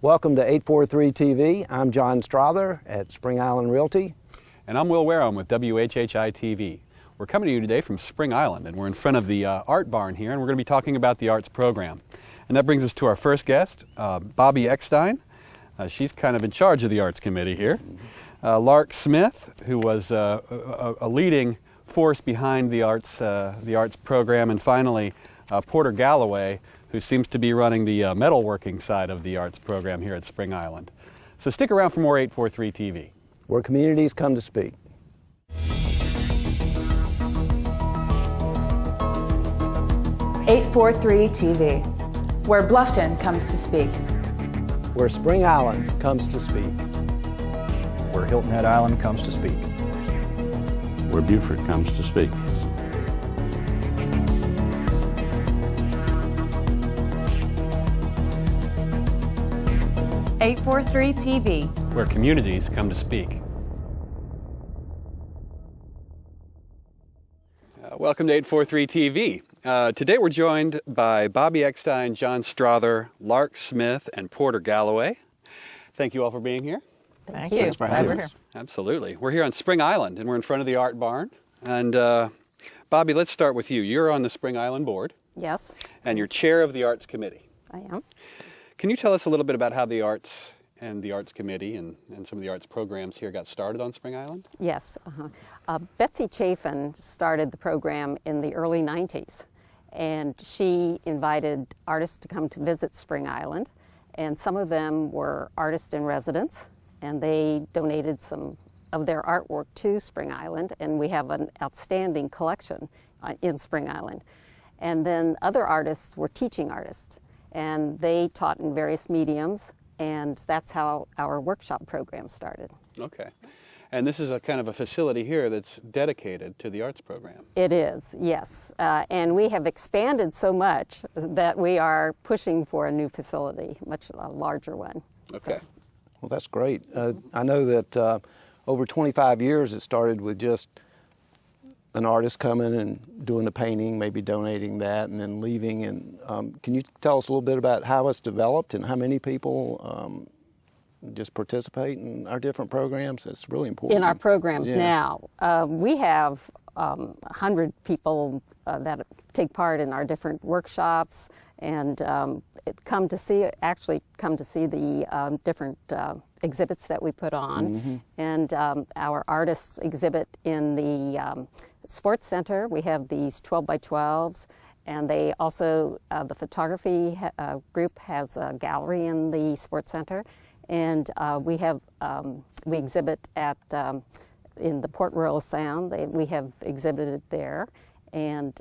Welcome to 843 TV. I'm John Strother at Spring Island Realty. And I'm Will Wareham with WHHI TV. We're coming to you today from Spring Island, and we're in front of the Art Barn here, and we're going to be talking about the arts program. And that brings us to our first guest, Bobby Eckstein. She's kind of in charge of the Arts Committee here. Lark Smith, who was a leading force behind the arts program, and finally Porter Galloway, who seems to be running the metalworking side of the arts program here at Spring Island. So stick around for more 843 TV. Where communities come to speak. (843) TV, where Bluffton comes to speak. Where Spring Island comes to speak. Where Hilton Head Island comes to speak. Where Beaufort comes to speak. (843) TV, where communities come to speak. Welcome to 843 TV. Today we're joined by Bobby Eckstein, John Strother, Lark Smith, and Porter Galloway. Thank you all for being here. Thank you. Thanks for having us. Absolutely. We're here on Spring Island, and we're in front of the Art Barn. And Bobby, let's start with you. You're on the Spring Island Board. Yes, And you're chair of the Arts Committee. I am. Can you tell us a little bit about how the Arts and the Arts Committee and some of the arts programs here got started on Spring Island? Yes. Betsy Chafin started the program in the early 90s, and she invited artists to come to visit Spring Island, and some of them were artists in residence, and they donated some of their artwork to Spring Island, and we have an outstanding collection in Spring Island. And then other artists were teaching artists, and they taught in various mediums, and that's how our workshop program started. Okay. And this is a kind of a facility here that's dedicated to the arts program. It is, yes. And we have expanded so much that we are pushing for a new facility, much larger one. Okay. Well, that's great. I know that over 25 years it started with just an artist coming and doing a painting, maybe donating that, and then leaving. And can you tell us a little bit about how it's developed and how many people just participate in our different programs? It's really important. In our programs Yeah. now, we have 100 people that take part in our different workshops and come to see the different exhibits that we put on. Mm-hmm. And our artists exhibit in the Sports Center. We have these 12 by 12s, and they also, the photography group has a gallery in the Sports Center, and we exhibit at in the Port Royal Sound. We have exhibited there, and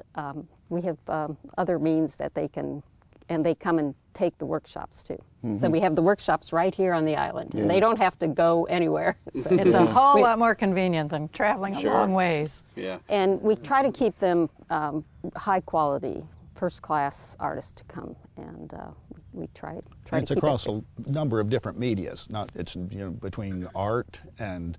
we have other means that they can, and they come and take the workshops too. Mm-hmm. So we have the workshops right here on the island, and they don't have to go anywhere. So it's a whole lot more convenient than traveling Sure. a long ways. Yeah. and we try to keep them high quality, first class artists to come, and we try It's to keep across it. a number of different medias. It's between art and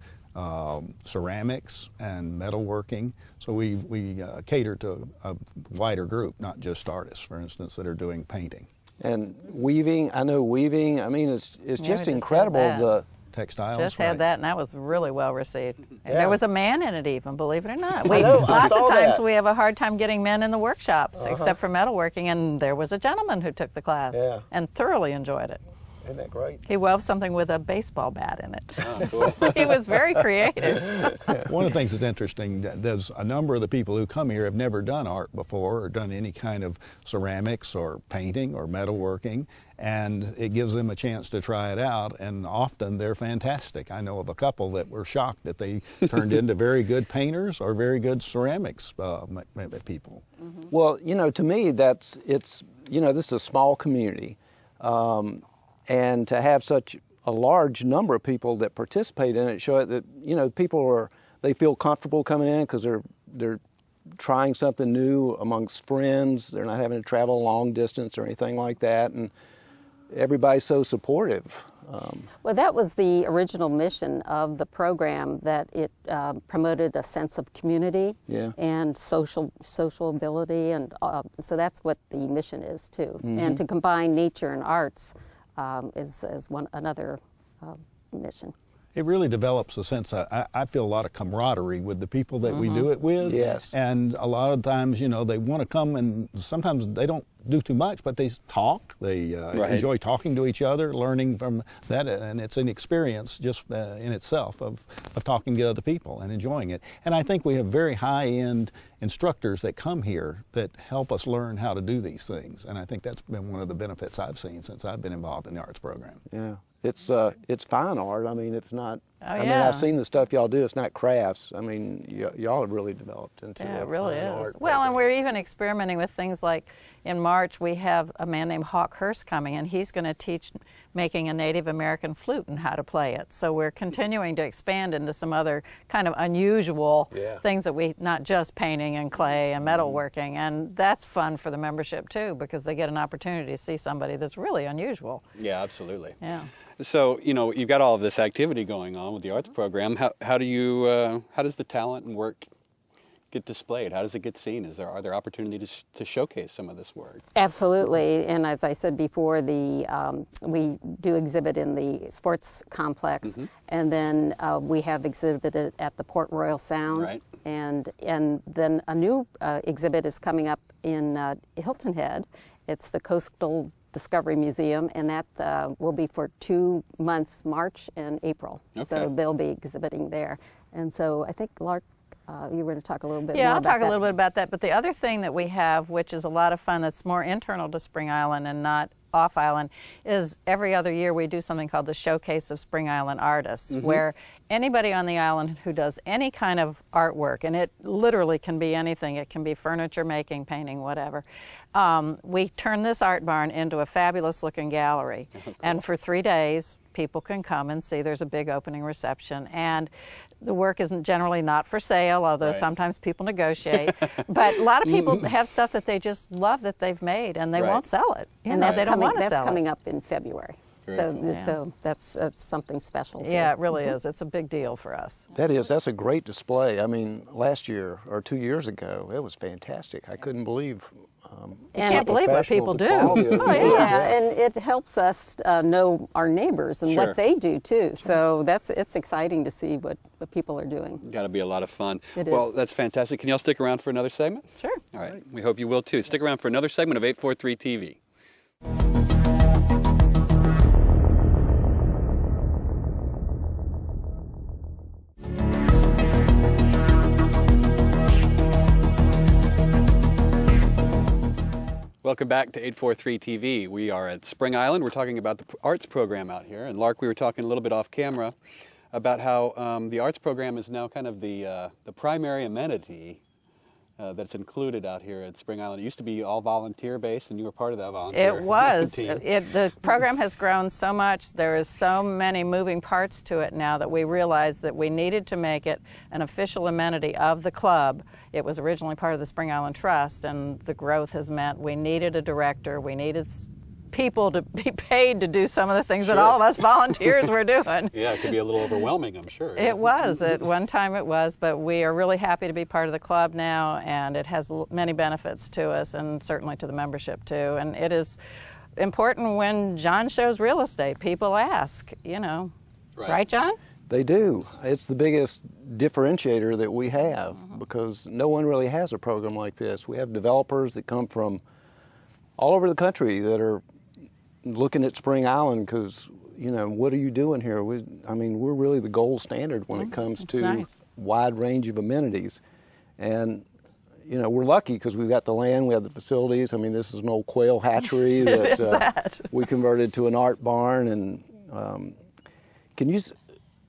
ceramics and metalworking. So we cater to a wider group, not just artists, for instance, that are doing painting. And weaving, I know weaving, I mean, it's we just just had incredible. that. Textiles. Just had right. that, and that was really well received. And Yeah. there was a man in it even, believe it or not. I know, I Lots saw of times that. we have a hard time getting men in the workshops, except for metalworking, and there was a gentleman who took the class Yeah. and thoroughly enjoyed it. Isn't that great? He wove something with a baseball bat in it. Oh, cool. He was very creative. One of the things that's interesting, there's a number of the people who come here have never done art before or done any kind of ceramics or painting or metalworking, and it gives them a chance to try it out, and often they're fantastic. I know of a couple that were shocked that they turned into very good painters or very good ceramics people. Mm-hmm. Well, to me, this is a small community. And to have such a large number of people that participate in it show that, people they feel comfortable coming in because they're trying something new amongst friends. They're not having to travel a long distance or anything like that. And everybody's so supportive. Well, that was the original mission of the program, that it promoted a sense of community and sociability, and so that's what the mission is too. And to combine nature and arts is another mission. It really develops a sense of, I feel a lot of camaraderie with the people that we do it with. Yes. And a lot of times, you know, they want to come, and sometimes they don't do too much, but they talk. They enjoy talking to each other, learning from that, and it's an experience just in itself of talking to other people and enjoying it. And I think we have very high-end instructors that come here that help us learn how to do these things. And I think that's been one of the benefits I've seen since I've been involved in the arts program. Yeah. It's fine art. I mean, it's not. I mean, yeah. I've seen the stuff y'all do. It's not crafts. I mean, y'all have really developed into. Yeah, a it really fine is. art Well, and program. we're even experimenting with things like in March we have a man named Hawk Hurst coming, and he's going to teach making a Native American flute and how to play it. So we're continuing to expand into some other kind of unusual things that we, not just painting and clay and metalworking, and that's fun for the membership too, because they get an opportunity to see somebody that's really unusual. Yeah, absolutely. Yeah. So, you know, you've got all of this activity going on with the arts program. How does the talent and work get displayed? How does it get seen? Are there opportunities to showcase some of this work? Absolutely, and as I said before, we do exhibit in the sports complex, and then we have exhibited at the Port Royal Sound, Right. and then a new exhibit is coming up in Hilton Head. It's the Coastal Discovery Museum, and that will be for 2 months, March and April. So Okay. they'll be exhibiting there, and so I think Lark, you were going to talk a little bit Yeah, more I'll about talk a that. little bit about that. But the other thing that we have, which is a lot of fun, that's more internal to Spring Island and not off island, is every other year we do something called the Showcase of Spring Island Artists, where anybody on the island who does any kind of artwork, and it literally can be anything, it can be furniture making, painting, whatever, we turn this art barn into a fabulous looking gallery. And for 3 days, people can come and see. There's a big opening reception, and the work isn't generally not for sale, although Right. sometimes people negotiate. But a lot of people have stuff that they just love that they've made, and they Right. won't sell it. You And know, that's they don't coming, want to that's sell coming it. up in February. Very So, cool. so that's something special. too. Yeah, it really is. It's a big deal for us. That's a great display. I mean, last year or 2 years ago, it was fantastic. I couldn't believe. And can't believe what professional people the do. quality of Oh, the yeah. work. Yeah, and it helps us know our neighbors and Sure. what they do too. So it's exciting to see what people are doing. Got to be a lot of fun. It Well, is. that's fantastic. Can y'all stick around for another segment? Sure. All right. We hope you will too. Stick around for another segment of 843 TV. Welcome back to 843 TV. We are at Spring Island. We're talking about the arts program out here. And Lark, we were talking a little bit off camera about how the arts program is now kind of the primary amenity that's included out here at Spring Island. It used to be all volunteer based, and you were part of that volunteer It was. team. The program has grown so much. There is so many moving parts to it now that we realized that we needed to make it an official amenity of the club. It was originally part of the Spring Island Trust, and the growth has meant we needed a director. We needed people to be paid to do some of the things that all of us volunteers were doing. Yeah, it could be a little overwhelming, I'm sure. It was. At one time it was, but we are really happy to be part of the club now, and it has many benefits to us and certainly to the membership too. And it is important when John shows real estate. People ask, you know. Right, John? They do. It's the biggest differentiator that we have because no one really has a program like this. We have developers that come from all over the country that are looking at Spring Island because, you know, what are you doing here? We're really the gold standard when it comes to nice. wide range of amenities. And, you know, we're lucky because we've got the land, we have the facilities. I mean, this is an old quail hatchery that we converted to an art barn. And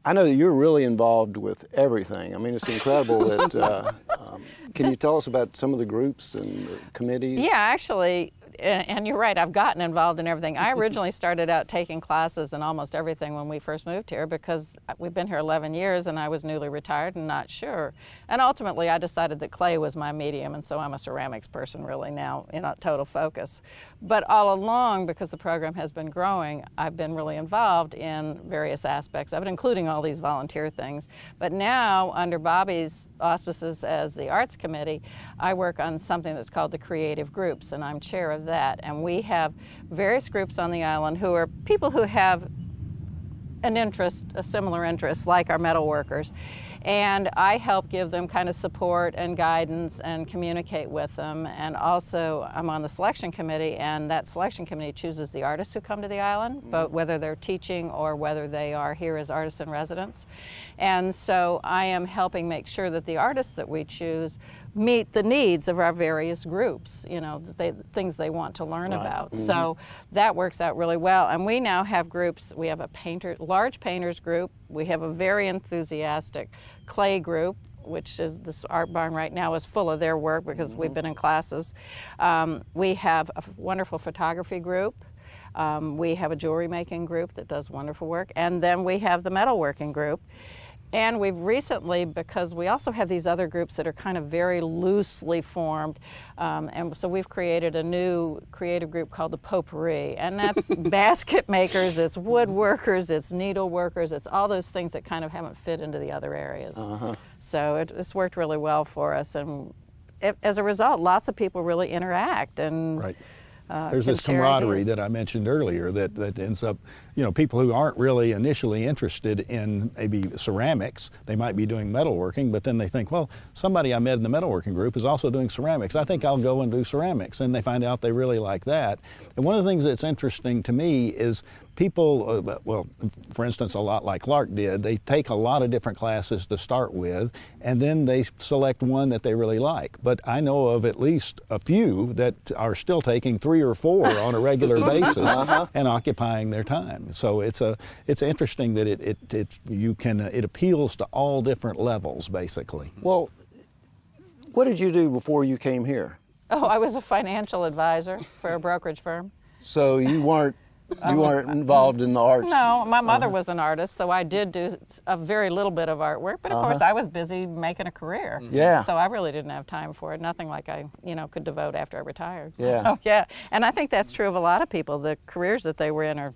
I know that you're really involved with everything. I mean, it's incredible that, can you tell us about some of the groups and the committees? Yeah, actually, and you're right, I've gotten involved in everything. I originally started out taking classes in almost everything when we first moved here because we've been here 11 years and I was newly retired and not sure. And ultimately I decided that clay was my medium, and so I'm a ceramics person really now in a total focus. But all along, because the program has been growing, I've been really involved in various aspects of it, including all these volunteer things. But now, under Bobby's auspices as the Arts Committee, I work on something that's called the Creative Groups, and I'm chair of that. And we have various groups on the island who are people who have an interest, a similar interest, like our metal workers. And I help give them kind of support and guidance and communicate with them. And also, I'm on the selection committee, and that selection committee chooses the artists who come to the island, but whether they're teaching or whether they are here as artists in residence. And so I am helping make sure that the artists that we choose meet the needs of our various groups, you know, things they want to learn about. So that works out really well. And we now have groups. We have a large painters group. We have a very enthusiastic clay group, which is this art barn right now is full of their work because we've been in classes. We have a wonderful photography group. We have a jewelry making group that does wonderful work. And then we have the metalworking group. And we've recently, because we also have these other groups that are kind of very loosely formed, and so we've created a new creative group called the Potpourri, and that's basket makers, it's woodworkers, it's needle workers, it's all those things that kind of haven't fit into the other areas. So it's worked really well for us, and as a result, lots of people really interact and. Right. There's this camaraderie that I mentioned earlier that ends up, you know, people who aren't really initially interested in maybe ceramics, they might be doing metalworking, but then they think, well, somebody I met in the metalworking group is also doing ceramics. I think I'll go and do ceramics. And they find out they really like that. And one of the things that's interesting to me is people, well, for instance, a lot like Clark did, they take a lot of different classes to start with, and then they select one that they really like. But I know of at least a few that are still taking 3 or 4 on a regular basis and occupying their time. So it's interesting that it appeals to all different levels, basically. Well, what did you do before you came here? Oh, I was a financial advisor for a brokerage firm. So you weren't involved in the arts? No, my mother was an artist, so I did do a very little bit of artwork, but of course I was busy making a career. Yeah. So I really didn't have time for it, nothing like I, could devote after I retired. Yeah. So, yeah, and I think that's true of a lot of people. The careers that they were in are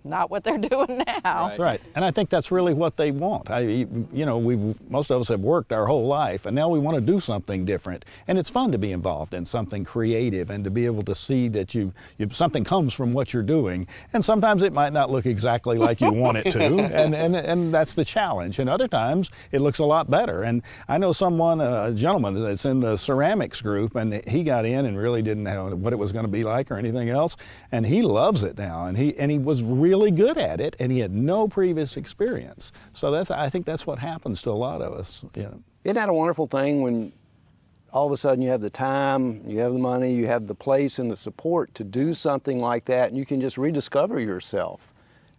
not what they're doing now. Right, and I think that's really what they want. Most of us have worked our whole life, and now we want to do something different. And it's fun to be involved in something creative and to be able to see that something comes from what you're doing. And sometimes it might not look exactly like you want it to, and that's the challenge. And other times it looks a lot better. And I know a gentleman that's in the ceramics group, and he got in and really didn't know what it was going to be like or anything else, and he loves it now. And he was really good at it, and he had no previous experience. So I think that's what happens to a lot of us. Isn't that a wonderful thing when all of a sudden you have the time, you have the money, you have the place and the support to do something like that, and you can just rediscover yourself?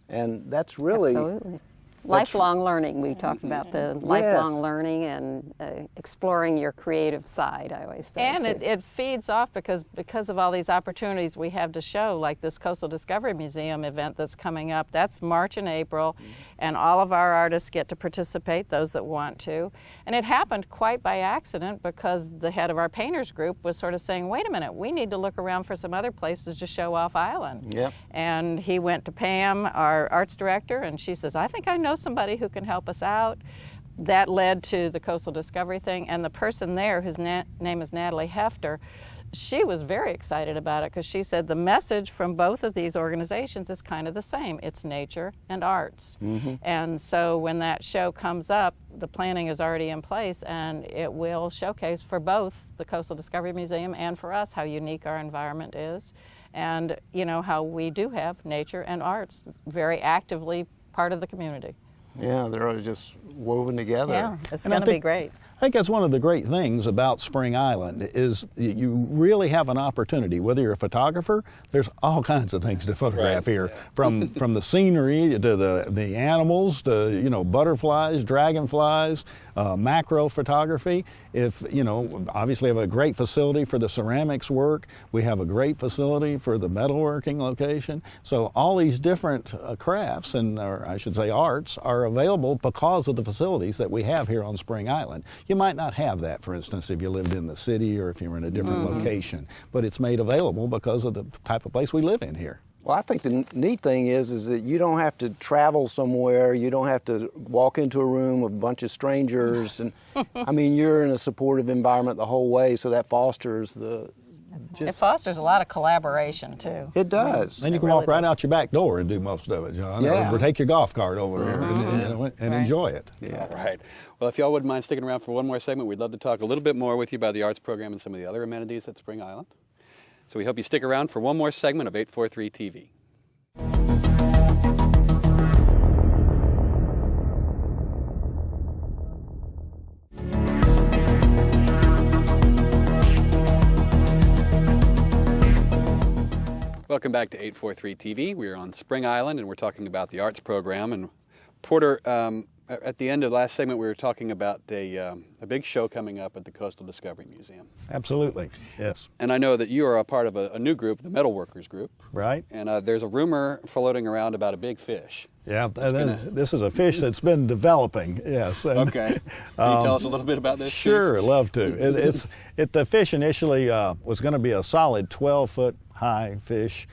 And that's really... Absolutely. Lifelong learning. We talked about the lifelong learning and exploring your creative side, I always say. And it feeds off because of all these opportunities we have to show, like this Coastal Discovery Museum event that's coming up. That's March and April, and all of our artists get to participate, those that want to. And it happened quite by accident because the head of our painters group was sort of saying, wait a minute, we need to look around for some other places to show off island. Yep. And he went to Pam, our arts director, and she says, I think I know somebody who can help us out. That led to the Coastal Discovery thing, and the person there, whose name is Natalie Hefter, she was very excited about it because she said the message from both of these organizations is kind of the same. It's nature and arts. And so when that show comes up, the planning is already in place, and it will showcase for both the Coastal Discovery Museum and for us how unique our environment is, and how we do have nature and arts very actively part of the community. Yeah, they're all just woven together. Yeah, it's going to be great. I think that's one of the great things about Spring Island is you really have an opportunity. Whether you're a photographer, there's all kinds of things to photograph here, from the scenery to the animals to butterflies, dragonflies, macro photography. Obviously have a great facility for the ceramics work. We have a great facility for the metalworking location. So all these different crafts or I should say arts are available because of the facilities that we have here on Spring Island. You might not have that, for instance, if you lived in the city or if you were in a different location, but it's made available because of the type of place we live in here. Well, I think the neat thing is that you don't have to travel somewhere. You don't have to walk into a room with a bunch of strangers. And I mean, you're in a supportive environment the whole way, so that fosters the It fosters a lot of collaboration too. It does. Then you can walk right out your back door and do most of it, John. Yeah. Or take your golf cart over there and Right. enjoy it. Yeah. All right. Well, if y'all wouldn't mind sticking around for one more segment, we'd love to talk a little bit more with you about the arts program and some of the other amenities at Spring Island. So we hope you stick around for one more segment of 843 TV. Welcome back to 843 TV. We're on Spring Island and we're talking about the arts program. And Porter, at the end of last segment, we were talking about a big show coming up at the Coastal Discovery Museum. Absolutely, yes. And I know that you are a part of a new group, the Metalworkers Group. Right? And there's a rumor floating around about a big fish. Yeah, this is a fish that's been developing, yes. And, Okay. Can you tell us a little bit about this Sure, fish? love to. The fish initially was going to be a solid 12-foot high fish.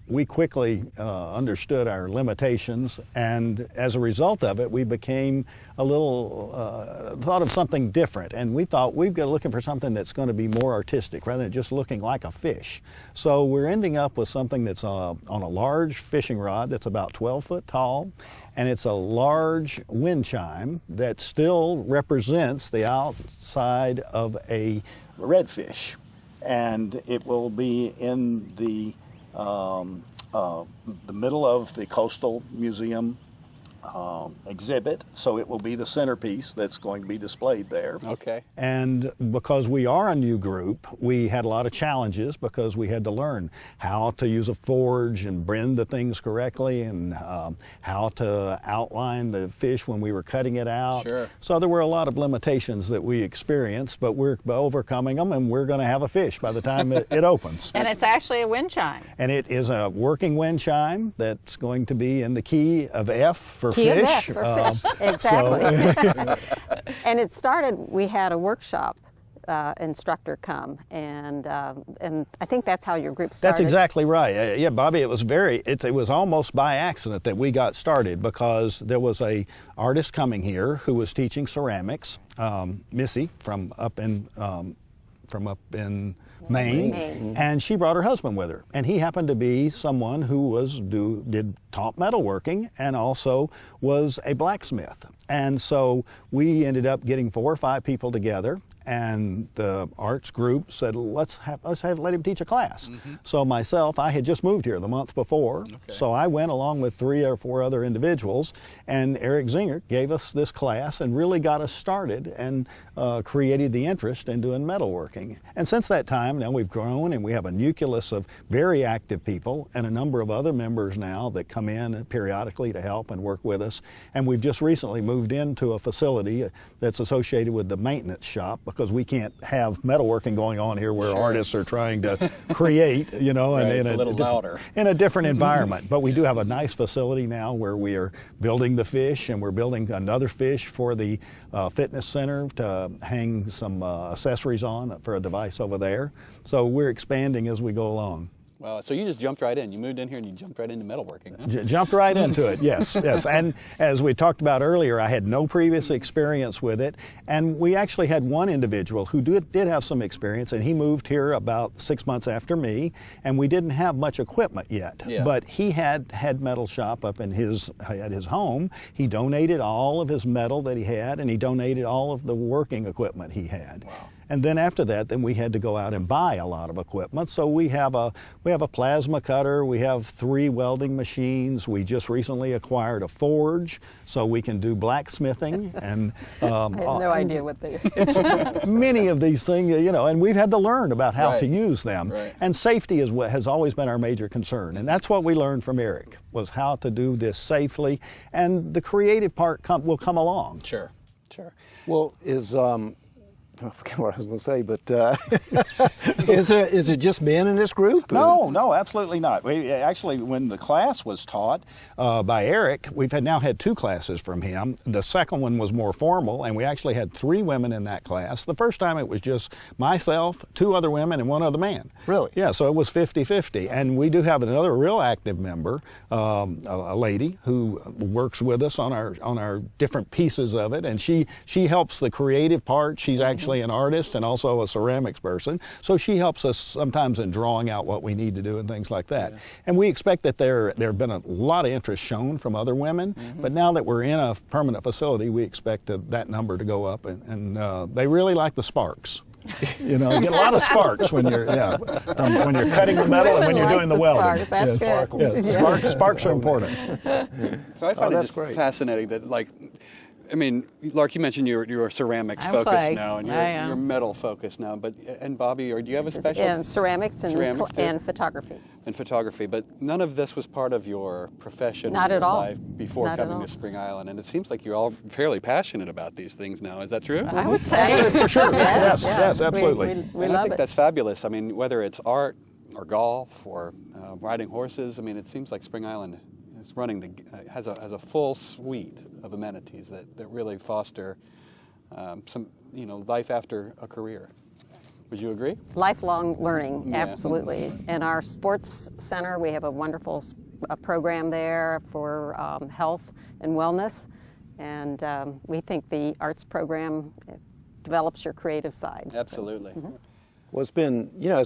We quickly understood our limitations, and as a result of it, we became a little thought of something different, and we thought we've got looking for something that's going to be more artistic rather than just looking like a fish. So we're ending up with something that's on a large fishing rod that's about 12 foot tall, and it's a large wind chime that still represents the outside of a redfish, and it will be in the middle of the Coastal Museum exhibit, so it will be the centerpiece that's going to be displayed there. Okay. And because we are a new group, we had a lot of challenges because we had to learn how to use a forge and bend the things correctly, and how to outline the fish when we were cutting it out. Sure. So there were a lot of limitations that we experienced, but we're overcoming them, and we're going to have a fish by the time it opens. And it's actually a wind chime. And it is a working wind chime that's going to be in the key of F for Key of fish. F for fish. Exactly. And it started, we had a workshop instructor come, and I think that's how your group started. That's exactly right. Yeah, Bobby, it was almost by accident that we got started, because there was a artist coming here who was teaching ceramics, Missy from up in Maine, and she brought her husband with her, and he happened to be someone who taught metalworking and also was a blacksmith. And so we ended up getting 4 or 5 people together, and the arts group said, let him teach a class. So myself, I had just moved here the month before, so I went along with 3 or 4 other individuals, and Eric Zingert gave us this class and really got us started and created the interest in doing metalworking. And since that time, now we've grown, and we have a nucleus of very active people and a number of other members now that come in periodically to help and work with us. And we've just recently moved into a facility that's associated with the maintenance shop, because we can't have metalworking going on here where artists are trying to create, Right, and it's a little louder. in a different environment. But we do have a nice facility now where we are building the fish, and we're building another fish for the fitness center to hang some accessories on for a device over there. So we're expanding as we go along. Well, so you just jumped right in. You moved in here and you jumped right into metalworking, huh? Jumped right into it, yes, yes. And as we talked about earlier, I had no previous experience with it, and we actually had one individual who did have some experience, and he moved here about 6 months after me, and we didn't have much equipment yet. Yeah. But he had metal shop up at his home. He donated all of his metal that he had, and he donated all of the working equipment he had. Wow. And then after that, we had to go out and buy a lot of equipment. So we have a plasma cutter, we have 3 welding machines. We just recently acquired a forge, so we can do blacksmithing. And I have no idea what they are. it's many of these things, and we've had to learn about how to Right. use them. Right. And safety is what has always been our major concern. And that's what we learned from Eric, was how to do this safely. And the creative part will come along. Sure, sure. Well, I forget what I was going to say, but is it just men in this group? No, absolutely not. We actually, when the class was taught by Eric, we've now had 2 classes from him. The second one was more formal, and we actually had 3 women in that class. The first time it was just myself, 2 other women, and 1 other man. Really? Yeah, so it was 50-50. And we do have another real active member, a lady who works with us on our different pieces of it, and she helps the creative part. She's actually actually an artist and also a ceramics person. So she helps us sometimes in drawing out what we need to do and things like that. Yeah. And we expect that there have been a lot of interest shown from other women, but now that we're in a permanent facility, we expect that number to go up, and they really like the sparks. You know, you get a lot of sparks when you're when you're cutting the metal and when you're doing the welding. That's yes. good. Yes. Sparks are important. So I find it that's just great. fascinating that, like, I mean, Lark, you mentioned you're ceramics I'm focused clay. now, and I am. you're metal focused now. But and Bobby, or do you have a special And ceramics and, Ceramics, too? and photography. in photography? But none of this was part of your profession, Not or at your all. life before Not at coming all. to Spring Island. And it seems like you're all fairly passionate about these things now. Is that true? I would say. For sure. Yes, yes, absolutely. We And I love think it. that's fabulous. I mean, whether it's art or golf or riding horses, I mean, it seems like Spring Island is running has a full suite of amenities that really foster some life after a career. Would you agree? Lifelong learning, Yeah. absolutely. And our sports center, we have a wonderful program there for health and wellness. And we think the arts program develops your creative side. Absolutely. Well, it's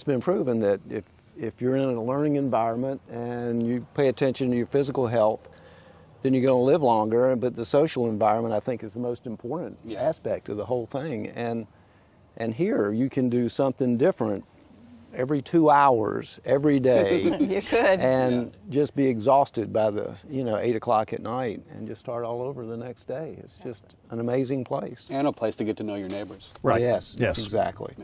been proven that if you're in a learning environment and you pay attention to your physical health, then you're going to live longer. But the social environment, I think, is the most important aspect of the whole thing. And here you can do something different every 2 hours, every day. You could. And just be exhausted by the 8 o'clock at night and just start all over the next day. It's just an amazing place. And a place to get to know your neighbors. Right. Yes. Yes. Exactly.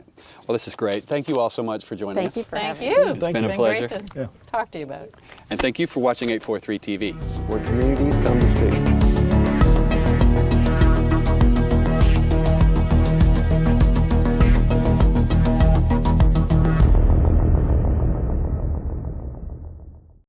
Well, this is great. Thank you all so much for joining Thank us. you for Thank having you. me. It's been a been pleasure. great to talk to you about it. And thank you for watching 843 TV. Where communities come to speak.